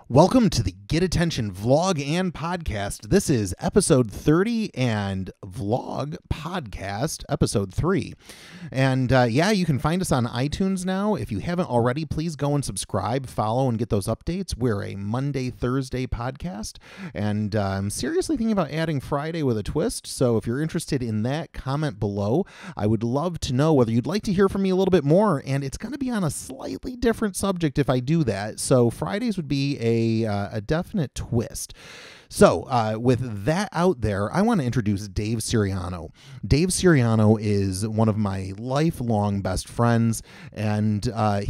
Welcome to the Get Attention vlog and podcast. This is episode 30 and vlog podcast episode 3. And you can find us on iTunes now. If you haven't already, please go and subscribe, follow, and get those updates. We're a Monday, Thursday podcast. And I'm seriously thinking about adding Friday with a twist. So if you're interested in that, comment below. I would love to know whether you'd like to hear from me a little bit more. And it's going to be on a slightly different subject if I do that. So Fridays would be a definite twist. So with that out there, I want to introduce Dave Siriano. Dave Siriano is one of my lifelong best friends, and I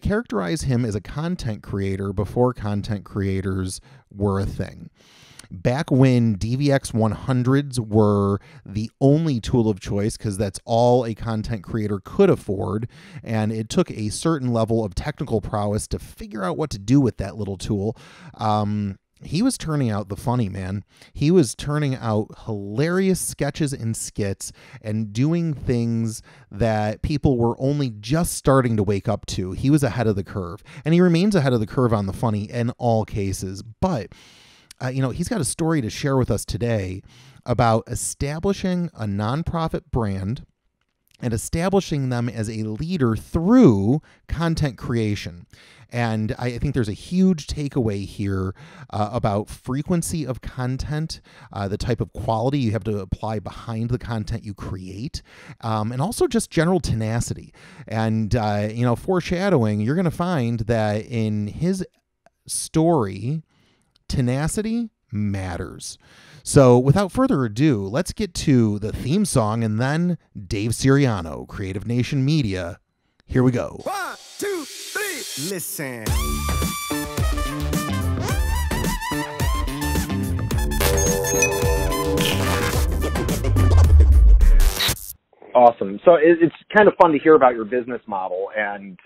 characterize him as a content creator before content creators were a thing. Back when DVX 100s were the only tool of choice, because that's all a content creator could afford, and it took a certain level of technical prowess to figure out what to do with that little tool, he was turning out the funny, man. He was turning out hilarious sketches and skits and doing things that people were only just starting to wake up to. He was ahead of the curve, and he remains ahead of the curve on the funny in all cases, but he's got a story to share with us today about establishing a nonprofit brand and establishing them as a leader through content creation. And I think there's a huge takeaway here about frequency of content, the type of quality you have to apply behind the content you create, and also just general tenacity. And, foreshadowing, you're going to find that in his story, tenacity matters. So without further ado, let's get to the theme song and then Dave Siriano, Creative Nation Media. Here we go. 1, 2, 3, listen. Awesome. So it's kind of fun to hear about your business model, and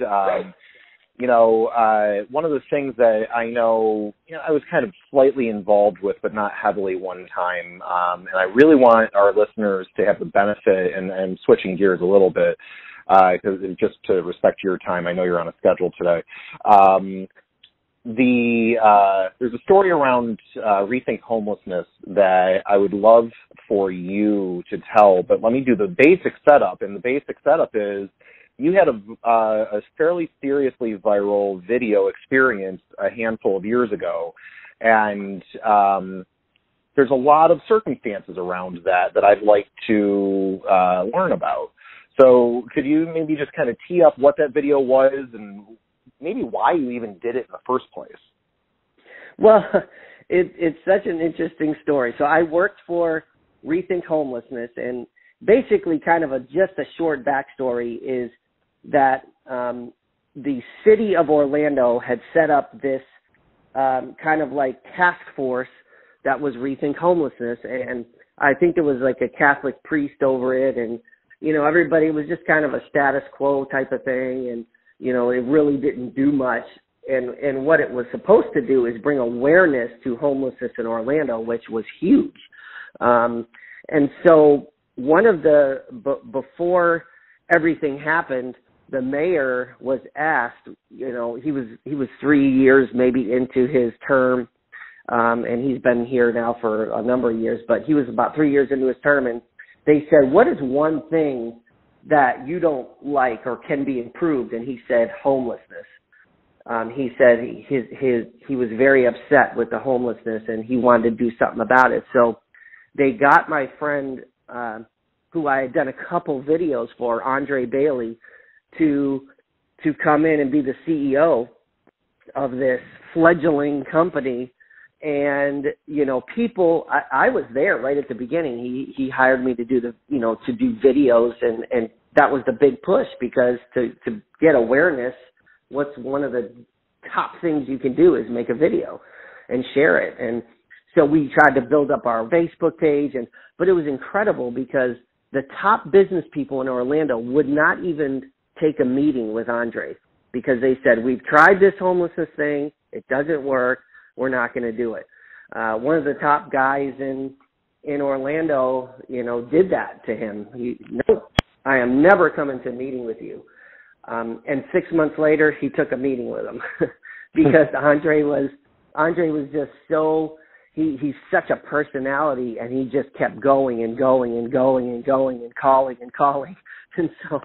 one of the things that I know, I was kind of slightly involved with, but not heavily one time. And I really want our listeners to have the benefit, and switching gears a little bit, because just to respect your time, I know you're on a schedule today. There's a story around Rethink Homelessness that I would love for you to tell, but let me do the basic setup. And the basic setup is, you had a fairly seriously viral video experience a handful of years ago, and there's a lot of circumstances around that I'd like to learn about. So could you maybe just kind of tee up what that video was and maybe why you even did it in the first place? Well, it's such an interesting story. So I worked for Rethink Homelessness, and basically kind of just a short backstory is that the city of Orlando had set up this kind of like task force that was Rethink Homelessness, and I think there was like a Catholic priest over it, and everybody was just kind of a status quo type of thing, and it really didn't do much, and what it was supposed to do is bring awareness to homelessness in Orlando, which was huge. And so before everything happened, the mayor was asked, he was 3 years maybe into his term, and he's been here now for a number of years, but he was about 3 years into his term, and they said, what is one thing that you don't like or can be improved? And he said, homelessness. He said he was very upset with the homelessness, and he wanted to do something about it. So they got my friend, who I had done a couple videos for, Andre Bailey, to come in and be the CEO of this fledgling company. And, people, I was there right at the beginning. He hired me to do to do videos, and that was the big push, because to get awareness, what's one of the top things you can do is make a video and share it. And so we tried to build up our Facebook page, but it was incredible because the top business people in Orlando would not even take a meeting with Andre, because they said, we've tried this homelessness thing. It doesn't work. We're not going to do it. One of the top guys in Orlando, did that to him. No, I am never coming to a meeting with you. And 6 months later, he took a meeting with him. because Andre was just so, he's such a personality, and he just kept going and going and going and going and calling and calling. And so,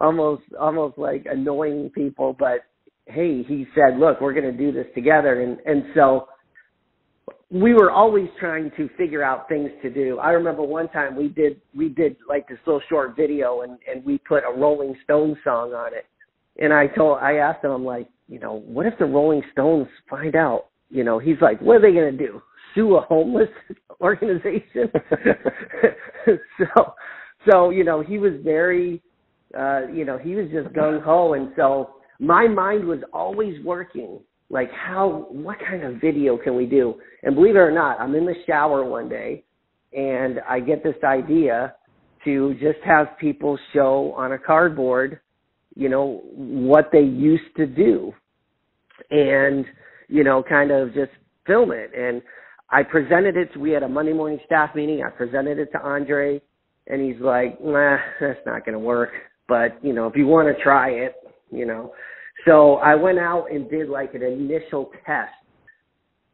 almost like annoying people, but hey, he said, look, we're going to do this together. And so we were always trying to figure out things to do. I remember one time we did like this little short video, and we put a Rolling Stones song on it. And I asked him, I'm like, what if the Rolling Stones find out? He's like, what are they going to do? Sue a homeless organization? So, he was very, he was just gung-ho. And so my mind was always working, like what kind of video can we do? And believe it or not, I'm in the shower one day, and I get this idea to just have people show on a cardboard, what they used to do, and, kind of just film it. And I presented it we had a Monday morning staff meeting. I presented it to Andre, and he's like, nah, that's not going to work. But, if you want to try it, So I went out and did like an initial test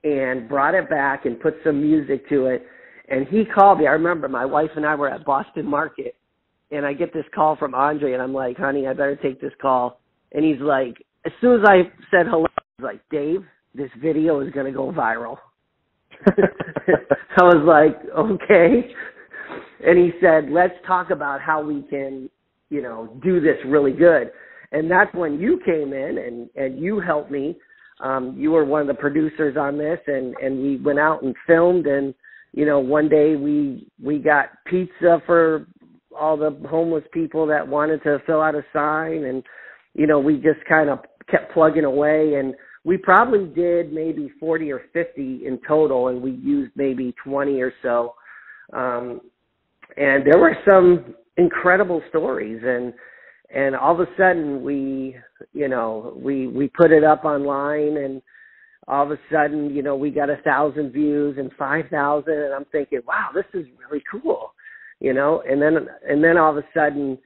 and brought it back and put some music to it. And he called me. I remember my wife and I were at Boston Market, and I get this call from Andre, and I'm like, honey, I better take this call. And he's like, as soon as I said hello, he's like, Dave, this video is going to go viral. I was like, okay. And he said, let's talk about how we can, do this really good. And that's when you came in and you helped me. You were one of the producers on this, and we went out and filmed. And, one day we got pizza for all the homeless people that wanted to fill out a sign. And, we just kind of kept plugging away. And we probably did maybe 40 or 50 in total, and we used maybe 20 or so. And there were some incredible stories. And all of a sudden we put it up online, and all of a sudden, we got 1,000 views and 5,000, and I'm thinking, wow, this is really cool, and then all of a sudden,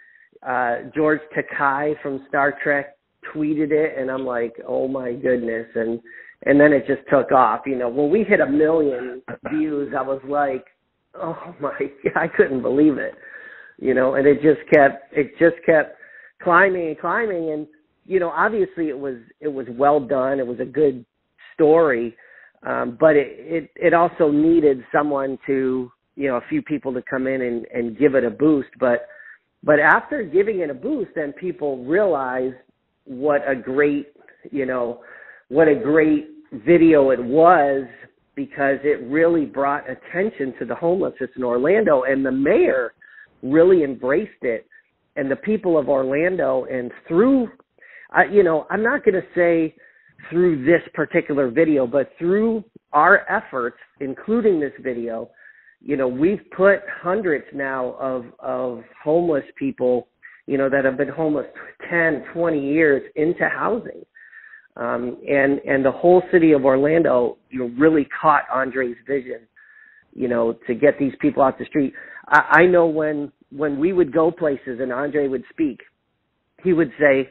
George Takei from Star Trek tweeted it, and I'm like, oh my goodness. And then it just took off. When we hit 1 million views, I was like, oh my God, I couldn't believe it, and it just kept climbing and climbing. And, obviously it was well done. It was a good story. But it also needed someone to, a few people to come in and give it a boost. But after giving it a boost, then people realized what a great video it was, because it really brought attention to the homelessness in Orlando, and the mayor really embraced it. And the people of Orlando, and through, I'm not going to say through this particular video, but through our efforts, including this video, we've put hundreds now of homeless people, that have been homeless 10, 20 years into housing. And the whole city of Orlando, really caught Andre's vision, to get these people off the street. I know when we would go places and Andre would speak, he would say,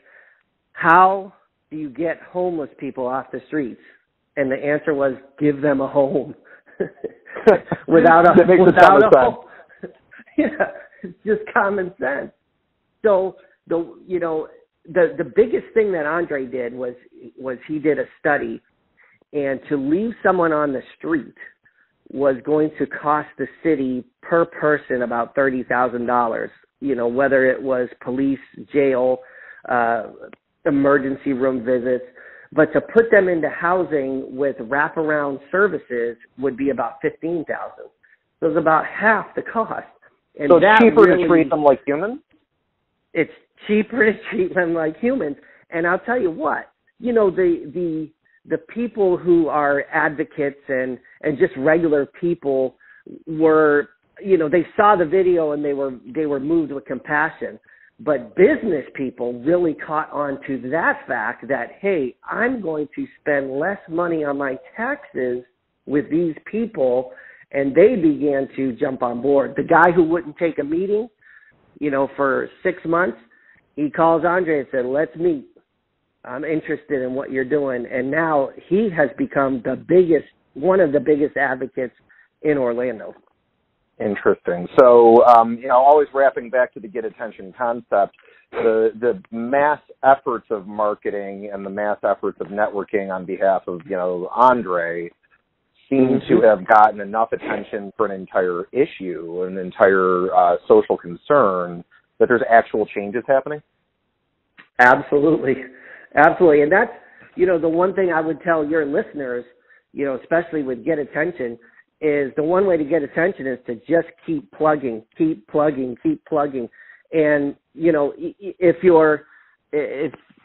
how do you get homeless people off the streets? And the answer was, give them a home. without a home. Yeah, it's just common sense. So the biggest thing that Andre did was he did a study, and to leave someone on the street was going to cost the city per person about $30,000, whether it was police, jail, emergency room visits. But to put them into housing with wraparound services would be about $15,000. So it's about half the cost. And so it's cheaper to treat them like humans? It's cheaper to treat them like humans. And I'll tell you what, the people who are advocates and just regular people were, they saw the video and they were moved with compassion. But business people really caught on to that fact that, hey, I'm going to spend less money on my taxes with these people, and they began to jump on board. The guy who wouldn't take a meeting, for 6 months, he calls Andre and said, let's meet. I'm interested in what you're doing. And now he has become one of the biggest advocates in Orlando. Interesting. So, always wrapping back to the get attention concept, the mass efforts of marketing and the mass efforts of networking on behalf of, Andre seem to have gotten enough attention for an entire issue, an entire social concern, that there's actual changes happening? Absolutely. Absolutely. And that's, the one thing I would tell your listeners, especially with Get Attention, is the one way to get attention is to just keep plugging. And,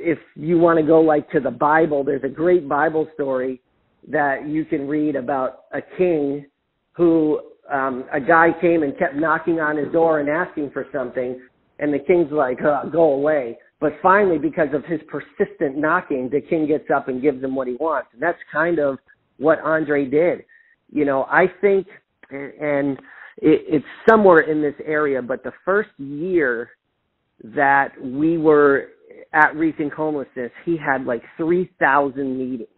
if you want to go like to the Bible, there's a great Bible story that you can read about a king who, a guy came and kept knocking on his door and asking for something. And the king's like, go away. But finally, because of his persistent knocking, the king gets up and gives him what he wants. And that's kind of what Andre did. I think, and it's somewhere in this area, but the first year that we were at Rethink Homelessness, he had like 3,000 meetings.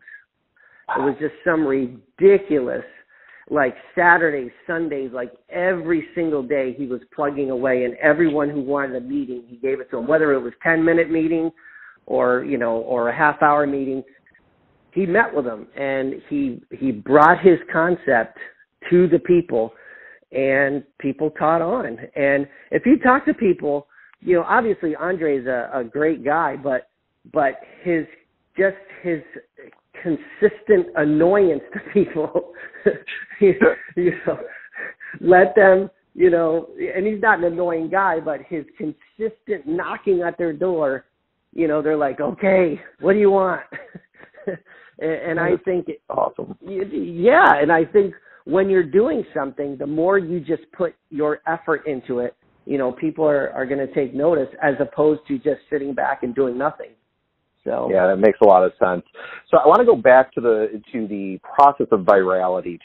It was just some ridiculous, like Saturdays, Sundays, like every single day he was plugging away, and everyone who wanted a meeting, he gave it to them, whether it was 10-minute meeting or a half-hour meeting. He met with them, and he brought his concept to the people, and people caught on. And if you talk to people, obviously Andre's a great guy, but his consistent annoyance to people, let them, and he's not an annoying guy, but his consistent knocking at their door, they're like, okay, what do you want? And I think awesome. Yeah, and I think when you're doing something, the more you just put your effort into it, people are going to take notice, as opposed to just sitting back and doing nothing. So yeah, that makes a lot of sense. So I want to go back to the process of virality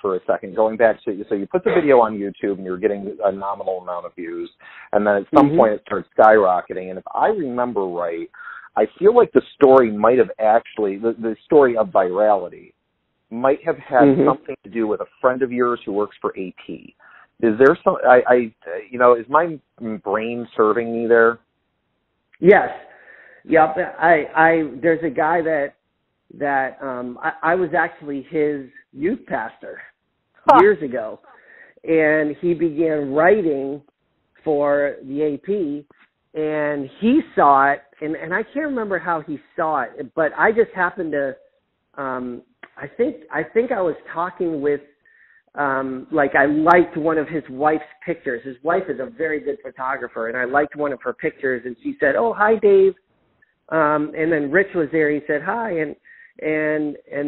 for a second. Going back to, so you put the video on YouTube and you're getting a nominal amount of views, and then at some point it starts skyrocketing. And if I remember right, I feel like the story might have actually, the story of virality might have had something to do with a friend of yours who works for AP. Is there some, is my brain serving me there? Yes. Yep. There's a guy that I was actually his youth pastor years ago, and he began writing for the AP, and he saw it, and I can't remember how he saw it, but I just happened to, I think I was talking with, I liked one of his wife's pictures. His wife is a very good photographer, and I liked one of her pictures, and she said, "Oh, hi, Dave." And then Rich was there. He said, "Hi." And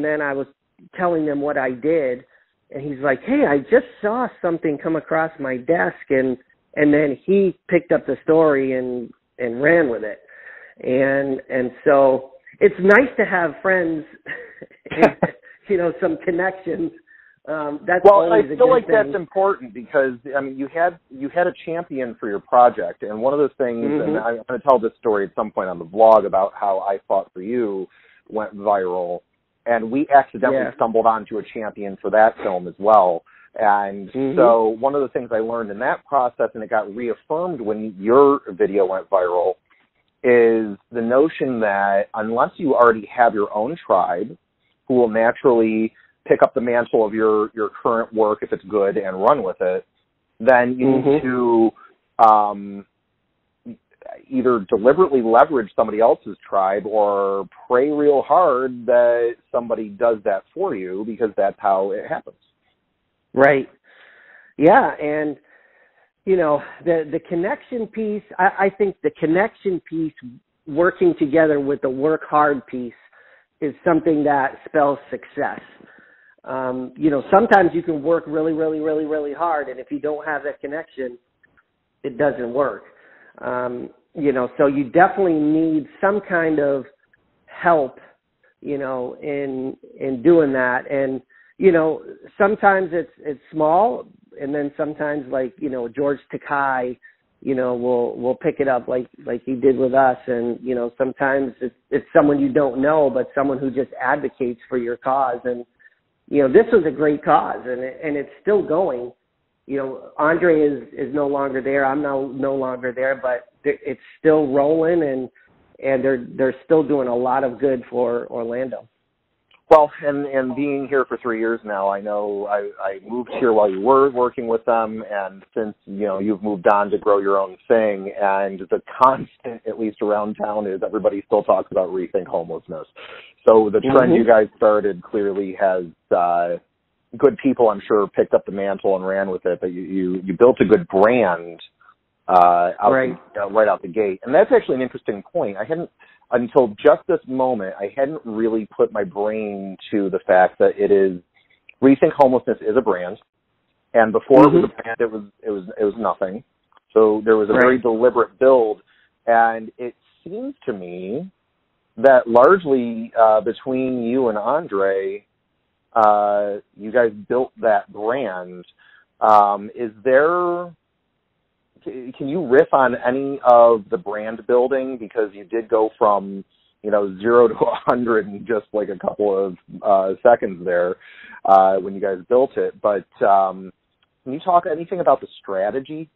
then I was telling them what I did, and he's like, "Hey, I just saw something come across my desk." And then he picked up the story and ran with it. And so it's nice to have friends, and, some connections. That's always a good thing. Well, I feel like that's important because, you had a champion for your project, and one of those things, and I'm going to tell this story at some point on the vlog about how I Fought for You went viral, and we accidentally stumbled onto a champion for that film as well. And so one of the things I learned in that process, and it got reaffirmed when your video went viral, is the notion that unless you already have your own tribe who will naturally pick up the mantle of your current work if it's good and run with it, then you need to either deliberately leverage somebody else's tribe or pray real hard that somebody does that for you, because that's how it happens. Right. Yeah, and the connection piece, I think the connection piece, working together with the work hard piece, is something that spells success. Sometimes you can work really, really, really, really hard, and if you don't have that connection, it doesn't work. So you definitely need some kind of help, in doing that. And, sometimes it's small, and then sometimes, like, George Takei, will pick it up like he did with us. And, sometimes it's someone you don't know, but someone who just advocates for your cause. And, this was a great cause, and it's still going. Andre is no longer there. I'm no longer there, but it's still rolling, and they're still doing a lot of good for Orlando. Well, and being here for 3 years now, I know I moved here while you were working with them, and since, you've moved on to grow your own thing, and the constant, at least around town, is everybody still talks about Rethink Homelessness. So the trend you guys started clearly has good people, I'm sure, picked up the mantle and ran with it, but you built a good brand right out the gate. And that's actually an interesting point. Until just this moment, I hadn't really put my brain to the fact that Rethink Homelessness is a brand, and before it was a brand, it was nothing. So there was a very deliberate build, and it seems to me that largely between you and Andre, you guys built that brand. Can you riff on any of the brand building? Because you did go from, 0 to 100 in just like a couple of seconds there when you guys built it. But can you talk anything about the strategy?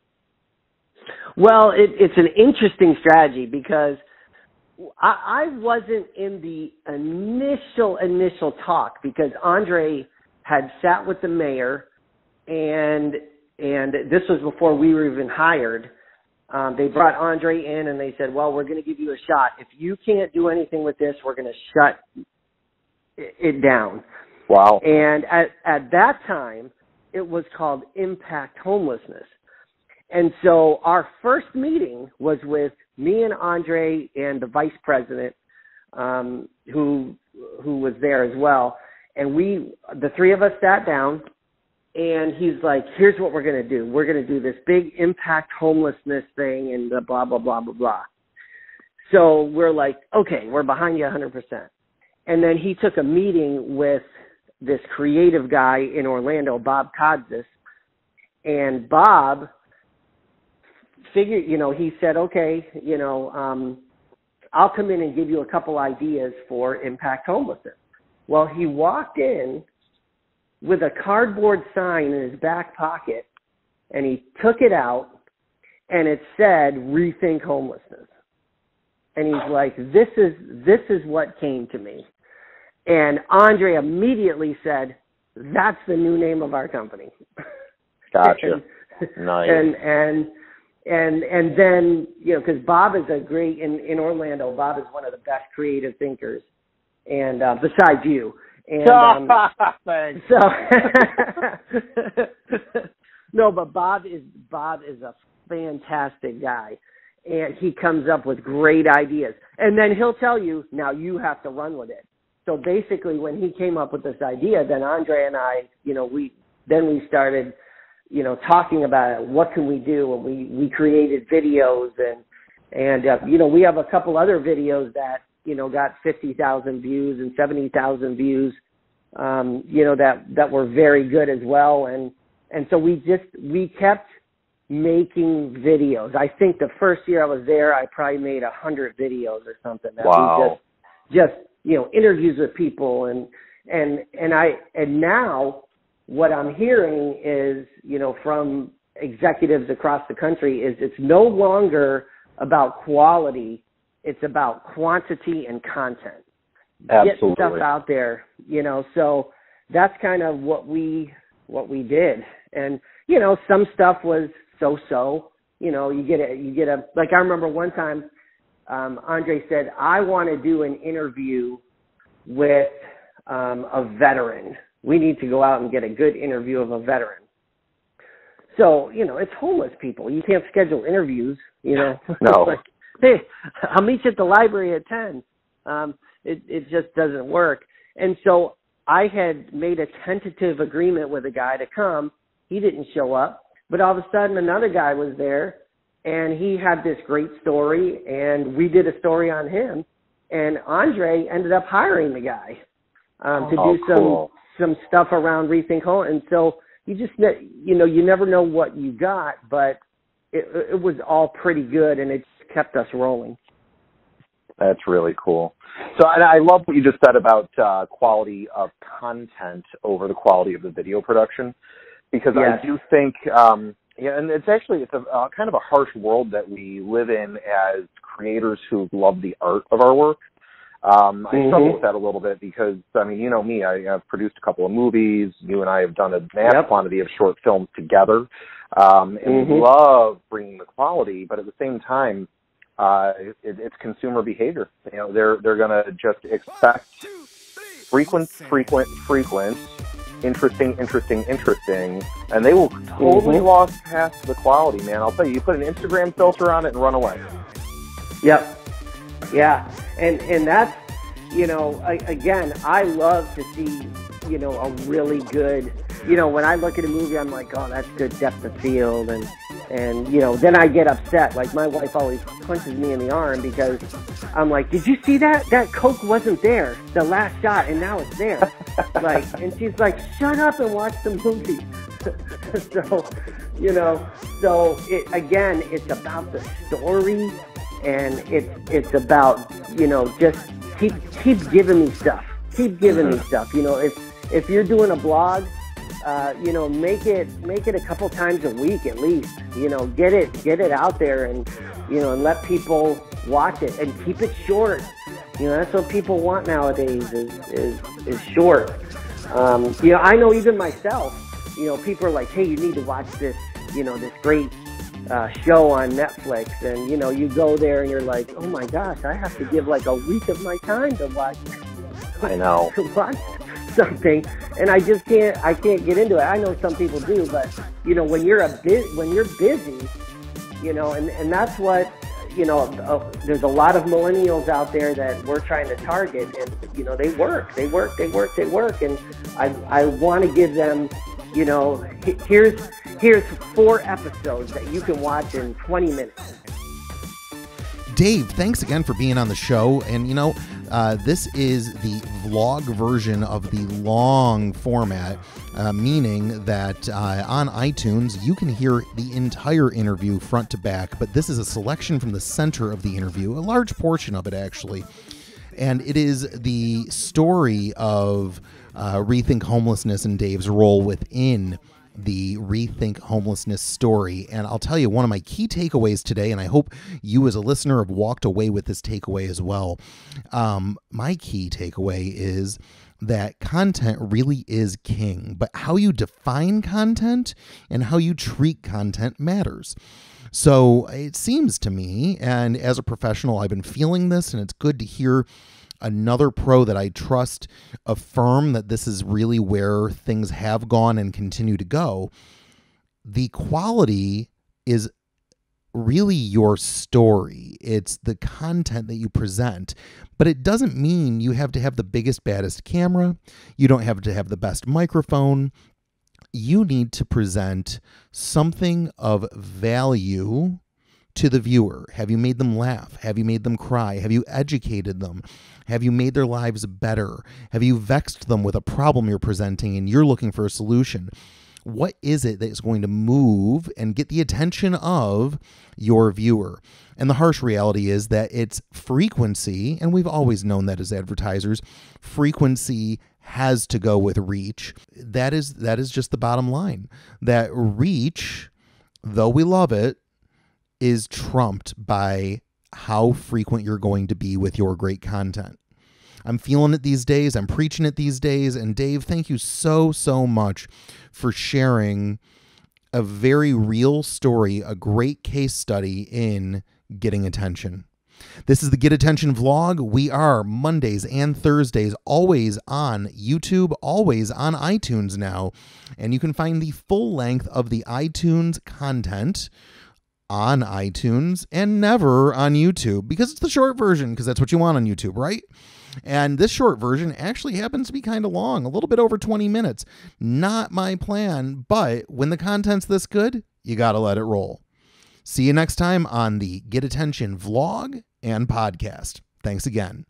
Well, it's an interesting strategy because I wasn't in the initial talk, because Andre had sat with the mayor, and this was before we were even hired. They brought Andre in and they said, well, we're going to give you a shot. If you can't do anything with this, we're going to shut it down. Wow. And at that time, it was called Impact Homelessness. And so our first meeting was with me and Andre and the vice president, who was there as well. And the three of us sat down, and he's like, here's what we're going to do. We're going to do this big impact homelessness thing and blah, blah, blah, blah, blah. So we're like, okay, we're behind you 100%. And then he took a meeting with this creative guy in Orlando, Bob Kodzis. And Bob figured, he said, okay, I'll come in and give you a couple ideas for impact homelessness. Well, he walked in with a cardboard sign in his back pocket, and he took it out, and it said Rethink Homelessness. And he's like, this is what came to me. And Andre immediately said, that's the new name of our company. Gotcha. Nice. And then, because Bob is a great, in Orlando, Bob is one of the best creative thinkers, and besides you. And thanks. So no, but Bob is a fantastic guy, and he comes up with great ideas. And then he'll tell you, now you have to run with it. So basically, when he came up with this idea, then Andre and I, we started, talking about it. What can we do? And we created videos, and we have a couple other videos that got 50,000 views and 70,000 views, that were very good as well. And so we kept making videos. I think the first year I was there, I probably made 100 videos or something. Wow. We just interviews with people. And now what I'm hearing is, from executives across the country is it's no longer about quality. It's about quantity and content. Absolutely. Get stuff out there, so that's kind of what we did. And, some stuff was so, you get a, like I remember one time, Andre said, I want to do an interview with a veteran. We need to go out and get a good interview of a veteran. So, it's homeless people. You can't schedule interviews, No. like, hey, I'll meet you at the library at 10. It just doesn't work. And so I had made a tentative agreement with a guy to come. He didn't show up, but all of a sudden another guy was there, and he had this great story, and we did a story on him, and Andre ended up hiring the guy to do some stuff around Rethink Home. And so you just, you never know what you got, but it was all pretty good, and it kept us rolling. That's really cool. So I love what you just said about quality of content over the quality of the video production, because Yes. I do think, and it's a kind of a harsh world that we live in as creators who love the art of our work. I struggle with that a little bit because, I mean, you know me, I've produced a couple of movies. You and I have done a vast quantity of short films together. And we love bringing the quality, but at the same time, it's consumer behavior. You know, they're going to just expect frequent, interesting, and they will totally lost past the quality, man. I'll tell you, you put an Instagram filter on it and run away. Yep. Yeah. And that's, you know, again, I love to see, you know, a really good, you know, when I look at a movie, I'm like, oh, that's good depth of field. And you know, then I get upset. Like, my wife always punches me in the arm because I'm like, did you see that? That Coke wasn't there, the last shot, and now it's there. Like, and she's like, shut up and watch the movie. So, you know, again, it's about the story, and it's about, you know, just keep giving me stuff. Keep giving me stuff. You know, if you're doing a blog, you know, make it a couple times a week at least. You know, get it out there, and you know, and let people watch it, and keep it short. You know, that's what people want nowadays is short. You know, I know even myself. You know, people are like, hey, you need to watch this. You know, this great show on Netflix, and you know, you go there and you're like, oh my gosh, I have to give like a week of my time to watch. I know. To watch something, and I just can't get into it. I know some people do, but you know, when you're busy, you know, and that's what, you know, there's a lot of millennials out there that we're trying to target, and you know, they work, and I want to give them, you know, here's 4 episodes that you can watch in 20 minutes. Dave, thanks again for being on the show. And, you know, this is the vlog version of the long format, meaning that on iTunes, you can hear the entire interview front to back, but this is a selection from the center of the interview, a large portion of it, actually. And it is the story of Rethink Homelessness and Dave's role within the Rethink Homelessness story. And I'll tell you, one of my key takeaways today, and I hope you as a listener have walked away with this takeaway as well. My key takeaway is that content really is king, but how you define content and how you treat content matters. So it seems to me, and as a professional, I've been feeling this, and it's good to hear another pro that I trust affirm that this is really where things have gone and continue to go. The quality is really your story. It's the content that you present, but it doesn't mean you have to have the biggest, baddest camera. You don't have to have the best microphone. You need to present something of value to the viewer. Have you made them laugh? Have you made them cry? Have you educated them? Have you made their lives better? Have you vexed them with a problem you're presenting and you're looking for a solution? What is it that is going to move and get the attention of your viewer? And the harsh reality is that it's frequency, and we've always known that as advertisers. Frequency has to go with reach. That is just the bottom line. That reach, though we love it, is trumped by how frequent you're going to be with your great content. I'm feeling it these days. I'm preaching it these days. And Dave, thank you so much for sharing a very real story, a great case study in getting attention. This is the Get Attention vlog. We are Mondays and Thursdays, always on YouTube, always on iTunes now. And you can find the full length of the iTunes content on iTunes and never on YouTube, because it's the short version, because that's what you want on YouTube, right? And this short version actually happens to be kind of long, a little bit over 20 minutes. Not my plan, but when the content's this good, you got to let it roll. See you next time on the Get Attention vlog and podcast. Thanks again.